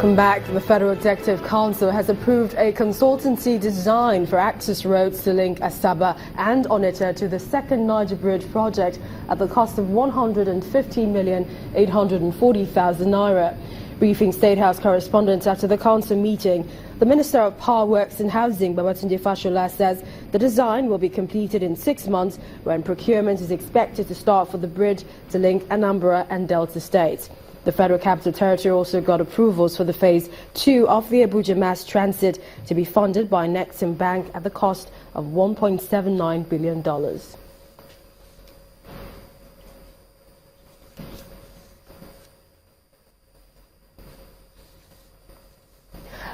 Welcome back. The Federal Executive Council has approved a consultancy design for access roads to link Asaba and Onitsha to the second Niger Bridge project at the cost of 150,840,000 naira. Briefing State House correspondents after the council meeting, the Minister of Power Works and Housing, Babatunde Fashola, says the design will be completed in 6 months, when procurement is expected to start for the bridge to link Anambra and Delta states. The Federal Capital Territory also got approvals for the Phase 2 of the Abuja Mass Transit to be funded by Nexim Bank at the cost of $1.79 billion.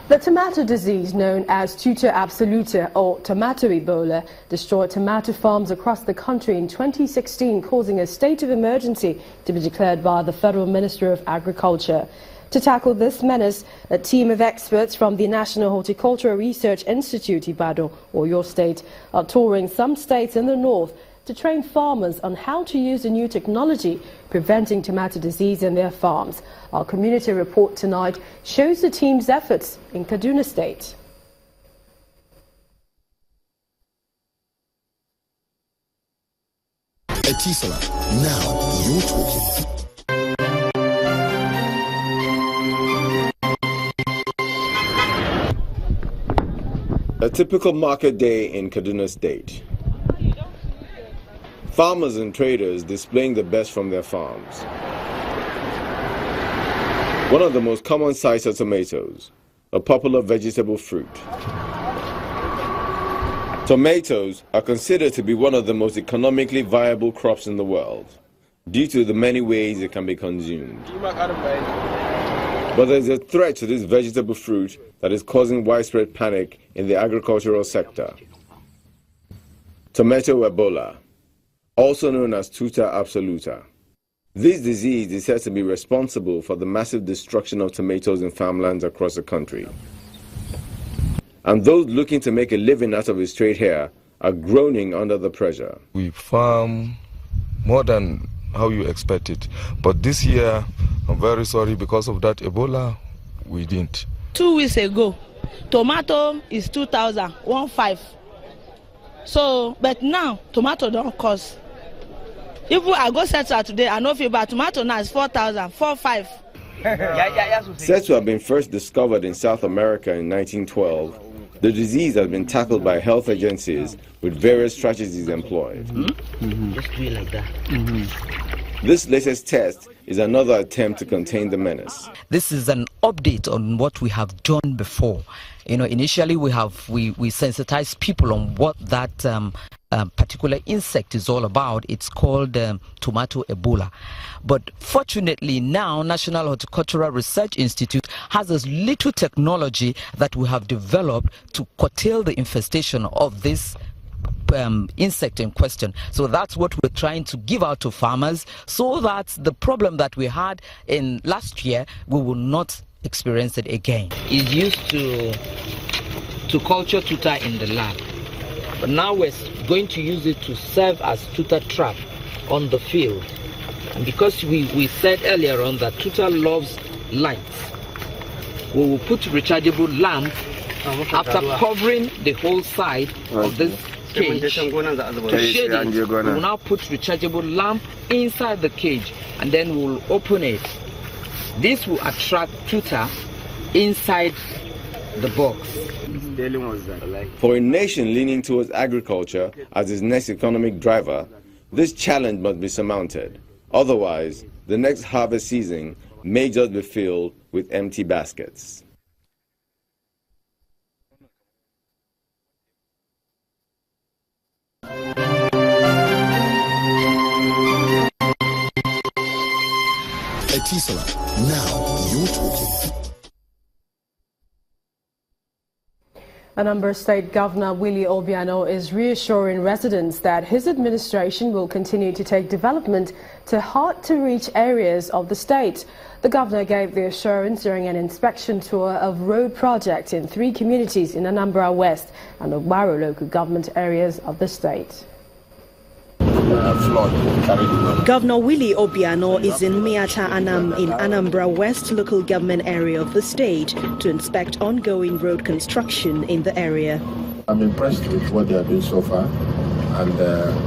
The tomato disease known as Tuta absoluta or tomato Ebola destroyed tomato farms across the country in 2016, causing a state of emergency to be declared by the Federal Ministry of Agriculture. To tackle this menace, a team of experts from the National Horticultural Research Institute, Ibadan, or your state, are touring some states in the north to train farmers on how to use the new technology preventing tomato disease in their farms. Our community report tonight shows the team's efforts in Kaduna State. Etisalat, now you're talking. A typical market day in Kaduna State. Farmers and traders displaying the best from their farms. One of the most common sights are tomatoes, a popular vegetable fruit. Tomatoes are considered to be one of the most economically viable crops in the world, due to the many ways it can be consumed. But there is a threat to this vegetable fruit that is causing widespread panic in the agricultural sector. Tomato Ebola, also known as Tuta absoluta. This disease is said to be responsible for the massive destruction of tomatoes in farmlands across the country. And those looking to make a living out of this trade here are groaning under the pressure. We farm more than how you expect it. But this year, I'm very sorry, because of that Ebola, we didn't. 2 weeks ago, tomato is 2,000, 1.5. So, but now, tomato don't cost. If I go settle today, I know if tomato now is 4,000, 4.5. Said to have been first discovered in South America in 1912, the disease has been tackled by health agencies with various strategies employed. Just do it like that. This latest test is another attempt to contain the menace. This is an update on what we have done before. You know, initially we sensitized people on what that particular insect is all about. It's called tomato Ebola. But fortunately now, National Horticultural Research Institute has this little technology that we have developed to curtail the infestation of this insect in question. So that's what we're trying to give out to farmers, so that the problem that we had in last year, we will not experience it again. It's used to culture tuta in the lab, but now we're going to use it to serve as tuta trap on the field. And because we said earlier on that tuta loves lights, we will put rechargeable lamp after covering the whole side of this cage to shade it. We will now put rechargeable lamp inside the cage, and then we'll open it. This will attract tuta inside the box. For a nation leaning towards agriculture as its next economic driver, this challenge must be surmounted. Otherwise, the next harvest season may just be filled with empty baskets. Etisalat, now you're talking. Anambra State Governor Willie Obiano is reassuring residents that his administration will continue to take development to hard-to-reach areas of the state. The governor gave the assurance during an inspection tour of road projects in 3 communities in Anambra West and Ogbaro local government areas of the state. flood carried away. Governor Willie Obiano is in Miata Anam in Anambra West local government area of the state to inspect ongoing road construction in the area. I'm impressed with what they are doing so far, and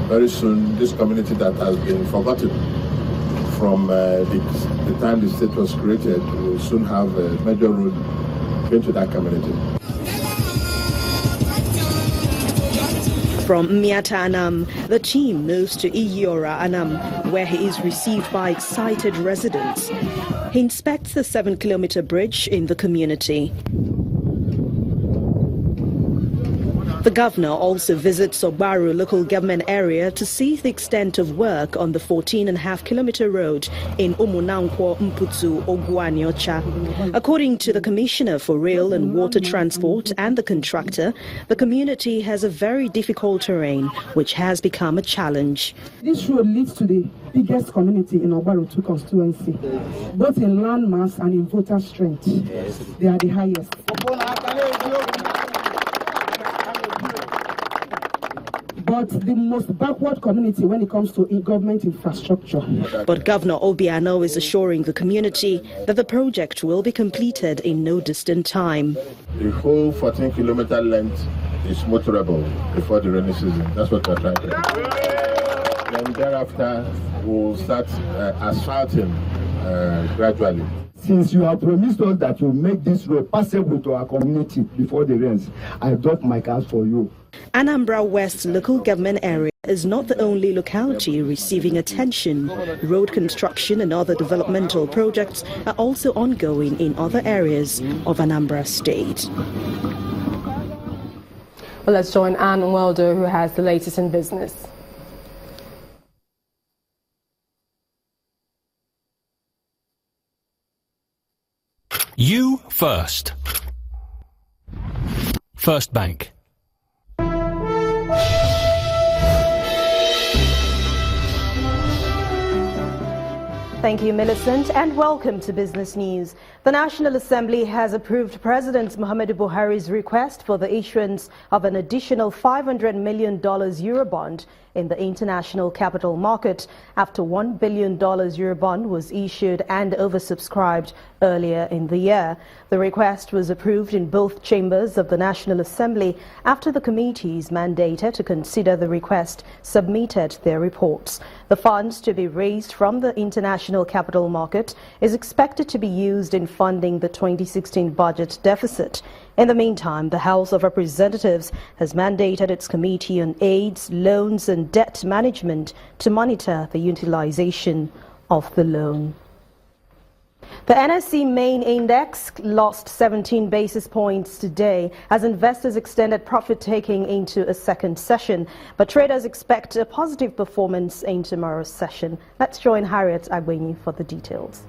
very soon this community that has been forgotten from the time the state was created will soon have a major road into that community. From Miata Anam, the team moves to Iyora Anam, where he is received by excited residents. He inspects the 7-kilometer bridge in the community. The governor also visits Obaru local government area to see the extent of work on the 14.5-kilometer road in Umunankwo Mputu Oguanyocha. According to the Commissioner for Rail and Water Transport and the contractor, the community has a very difficult terrain, which has become a challenge. This road leads to the biggest community in Obaru 2 constituency, both in land mass and in voter strength. They are the highest. But the most backward community when it comes to government infrastructure. But Governor Obiano is assuring the community that the project will be completed in no distant time. The whole 14-kilometer length is motorable before the rainy season. That's what we're trying to do. Then thereafter, we'll start asphalting gradually. Since you have promised us that you'll make this road passable to our community before the rains, I drop my cards for you. Anambra West local government area is not the only locality receiving attention. Road construction and other developmental projects are also ongoing in other areas of Anambra State. Well, let's join Anne Weldo, who has the latest in business. You first. First Bank. Thank you, Millicent, and welcome to Business News. The National Assembly has approved President Muhammadu Buhari's request for the issuance of an additional $500 million Eurobond in the international capital market after $1 billion Eurobond was issued and oversubscribed earlier in the year. The request was approved in both chambers of the National Assembly after the committees mandated to consider the request submitted their reports. The funds to be raised from the international capital market is expected to be used in funding the 2016 budget deficit. In the meantime, the House of Representatives has mandated its Committee on AIDS, Loans and Debt Management to monitor the utilization of the loan. The NSE main index lost 17 basis points today as investors extended profit-taking into a second session. But traders expect a positive performance in tomorrow's session. Let's join Harriet Agbenyi for the details.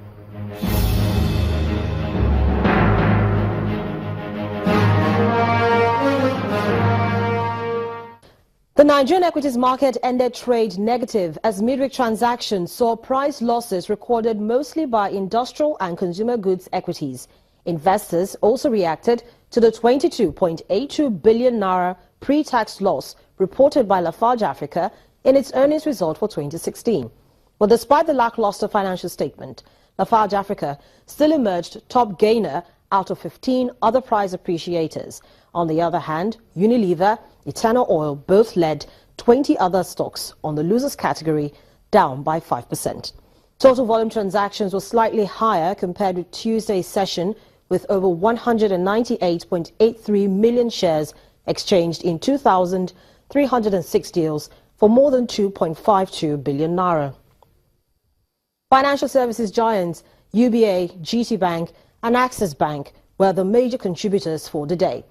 The Nigerian equities market ended trade negative as midweek transactions saw price losses recorded mostly by industrial and consumer goods equities. Investors also reacted to the 22.82 billion naira pre-tax loss reported by Lafarge Africa in its earnings result for 2016. But despite the lackluster financial statement, Lafarge Africa still emerged top gainer out of 15 other price appreciators. On the other hand, Unilever, Eternal Oil both led 20 other stocks on the losers category, down by 5%. Total volume transactions were slightly higher compared with Tuesday's session, with over 198.83 million shares exchanged in 2,306 deals for more than 2.52 billion naira. Financial services giants UBA, GT Bank and Access Bank were the major contributors for the day.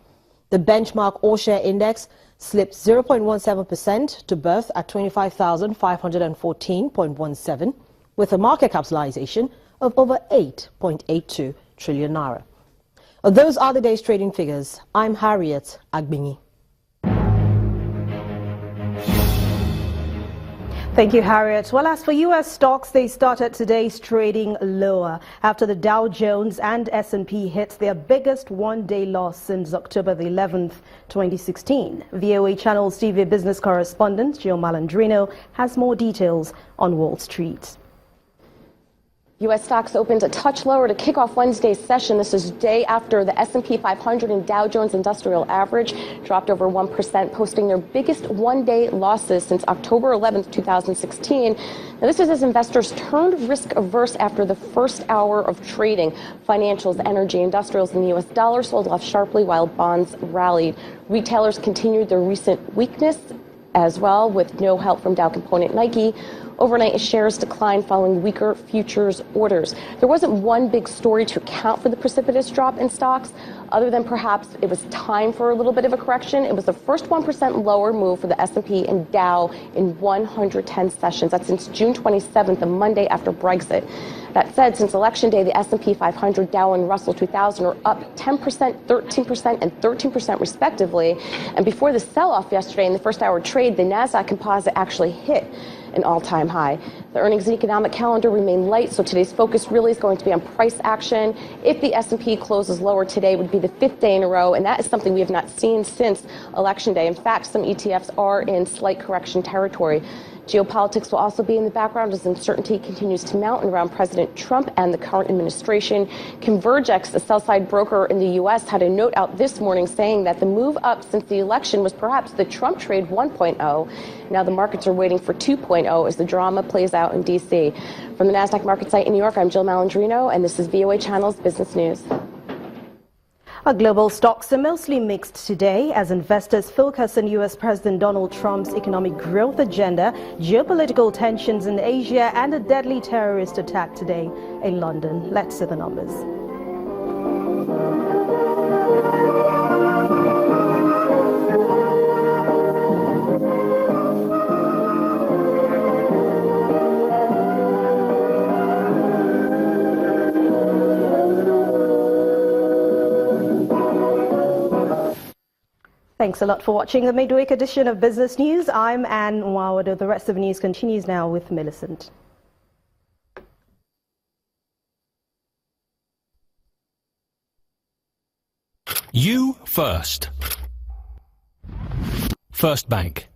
The benchmark all-share index slipped 0.17% to berth at 25,514.17, with a market capitalization of over 8.82 trillion naira. Those are the day's trading figures. I'm Harriet Agbenyi. Thank you, Harriet. Well, as for U.S. stocks, they started today's trading lower after the Dow Jones and S&P hit their biggest one-day loss since October the 11th, 2016. VOA Channel's TV business correspondent, Gio Malandrino, has more details on Wall Street. U.S. stocks opened a touch lower to kick off Wednesday's session. This is day after the S&P 500 and Dow Jones Industrial Average dropped over 1%, posting their biggest one-day losses since October 11th, 2016. Now, this is as investors turned risk-averse after the first hour of trading. Financials, energy, industrials, and the U.S. dollar sold off sharply while bonds rallied. Retailers continued their recent weakness as well, with no help from Dow component Nike. Overnight, shares declined following weaker futures orders. There wasn't one big story to account for the precipitous drop in stocks, other than perhaps it was time for a little bit of a correction. It was the first 1% lower move for the S&P and Dow in 110 sessions. That's since June 27th, the Monday after Brexit. That said, since Election Day, the S&P 500, Dow, and Russell 2000 are up 10%, 13%, and 13% respectively. And before the sell-off yesterday in the first hour trade, the NASS composite actually hit an all-time high. The earnings and economic calendar remain light, so today's focus really is going to be on price action. If the S&P closes lower today, it would be the 5th day in a row, and that is something we have not seen since Election Day. In fact, some ETFs are in slight correction territory. Geopolitics will also be in the background as uncertainty continues to mount around President Trump and the current administration. Convergex, a sell-side broker in the U.S., had a note out this morning saying that the move up since the election was perhaps the Trump trade 1.0. Now the markets are waiting for 2.0 as the drama plays out in D.C. From the NASDAQ market site in New York, I'm Jill Malandrino, and this is VOA Channel's Business News. Our global stocks are mostly mixed today as investors focus on U.S. President Donald Trump's economic growth agenda, geopolitical tensions in Asia, and a deadly terrorist attack today in London. Let's see the numbers. Thanks a lot for watching the midweek edition of Business News. I'm Anne Nwawado. The rest of the news continues now with Millicent. You first. First Bank.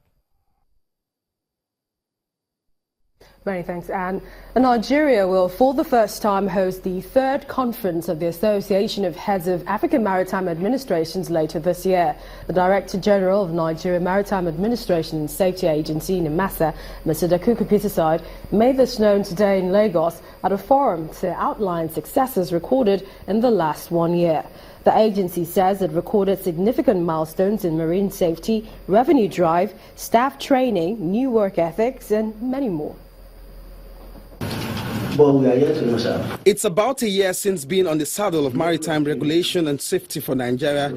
Many thanks, Anne. Nigeria will, for the first time, host the third conference of the Association of Heads of African Maritime Administrations later this year. The Director General of Nigeria Maritime Administration and Safety Agency, NASS, Mr. Dakuku Peterside, made this known today in Lagos at a forum to outline successes recorded in the last 1 year. The agency says it recorded significant milestones in marine safety, revenue drive, staff training, new work ethics, and many more. It's about a year since being on the saddle of maritime regulation and safety for Nigeria,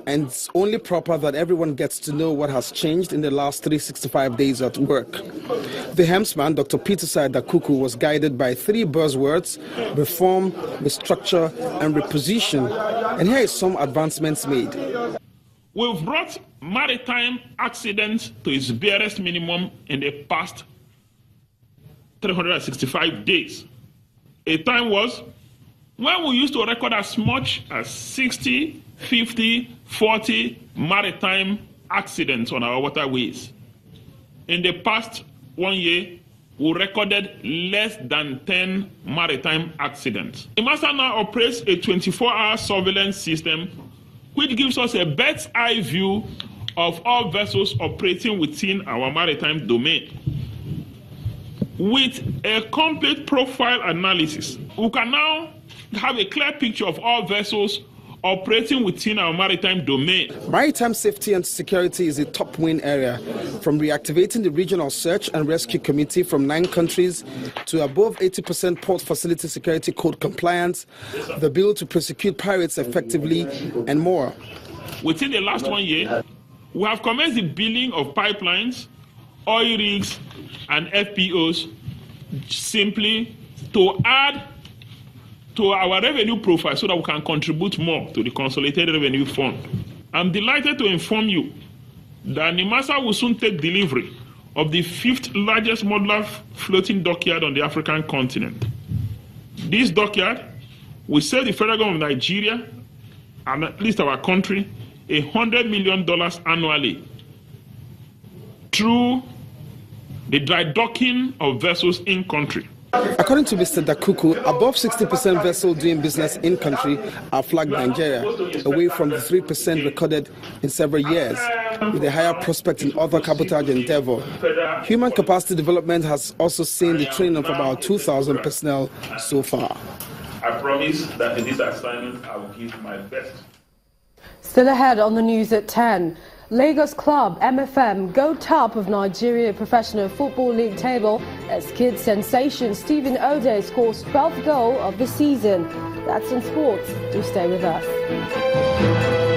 and it's only proper that everyone gets to know what has changed in the last 365 days at work. The helmsman, Dr. Peterside Dakuku, was guided by 3 buzzwords: reform, restructure, and reposition. And here is some advancements made. We've brought maritime accidents to its barest minimum in the past 365 days. A time was when we used to record as much as 60, 50, 40 maritime accidents on our waterways. In the past 1 year, we recorded less than 10 maritime accidents. NASS now operates a 24-hour surveillance system which gives us a bird's eye view of all vessels operating within our maritime domain. With a complete profile analysis, we can now have a clear picture of all vessels operating within our maritime domain. Maritime safety and security is a top win area, from reactivating the Regional Search and Rescue Committee from 9 countries to above 80% port facility security code compliance, the bill to prosecute pirates effectively, and more. Within the last 1 year, we have commenced the billing of pipelines, oil rigs, and FPOs simply to add to our revenue profile so that we can contribute more to the Consolidated Revenue Fund. I'm delighted to inform you that NIMASA will soon take delivery of the 5th largest modular floating dockyard on the African continent. This dockyard will save the federal government of Nigeria, and at least our country, $100 million annually through the dry docking of vessels in country. According to Mr. Dakuku, above 60% vessels doing business in country are flagged Nigeria, away from the 3% recorded in several years, with a higher prospect in other cabotage endeavor. Human capacity development has also seen the training of about 2,000 personnel so far. I promise that in this assignment I will give my best. Still ahead on the news at 10. Lagos club MFM go top of Nigeria Professional Football League table as kid sensation Stephen Ode scores 12th goal of the season. That's in sports. Do stay with us.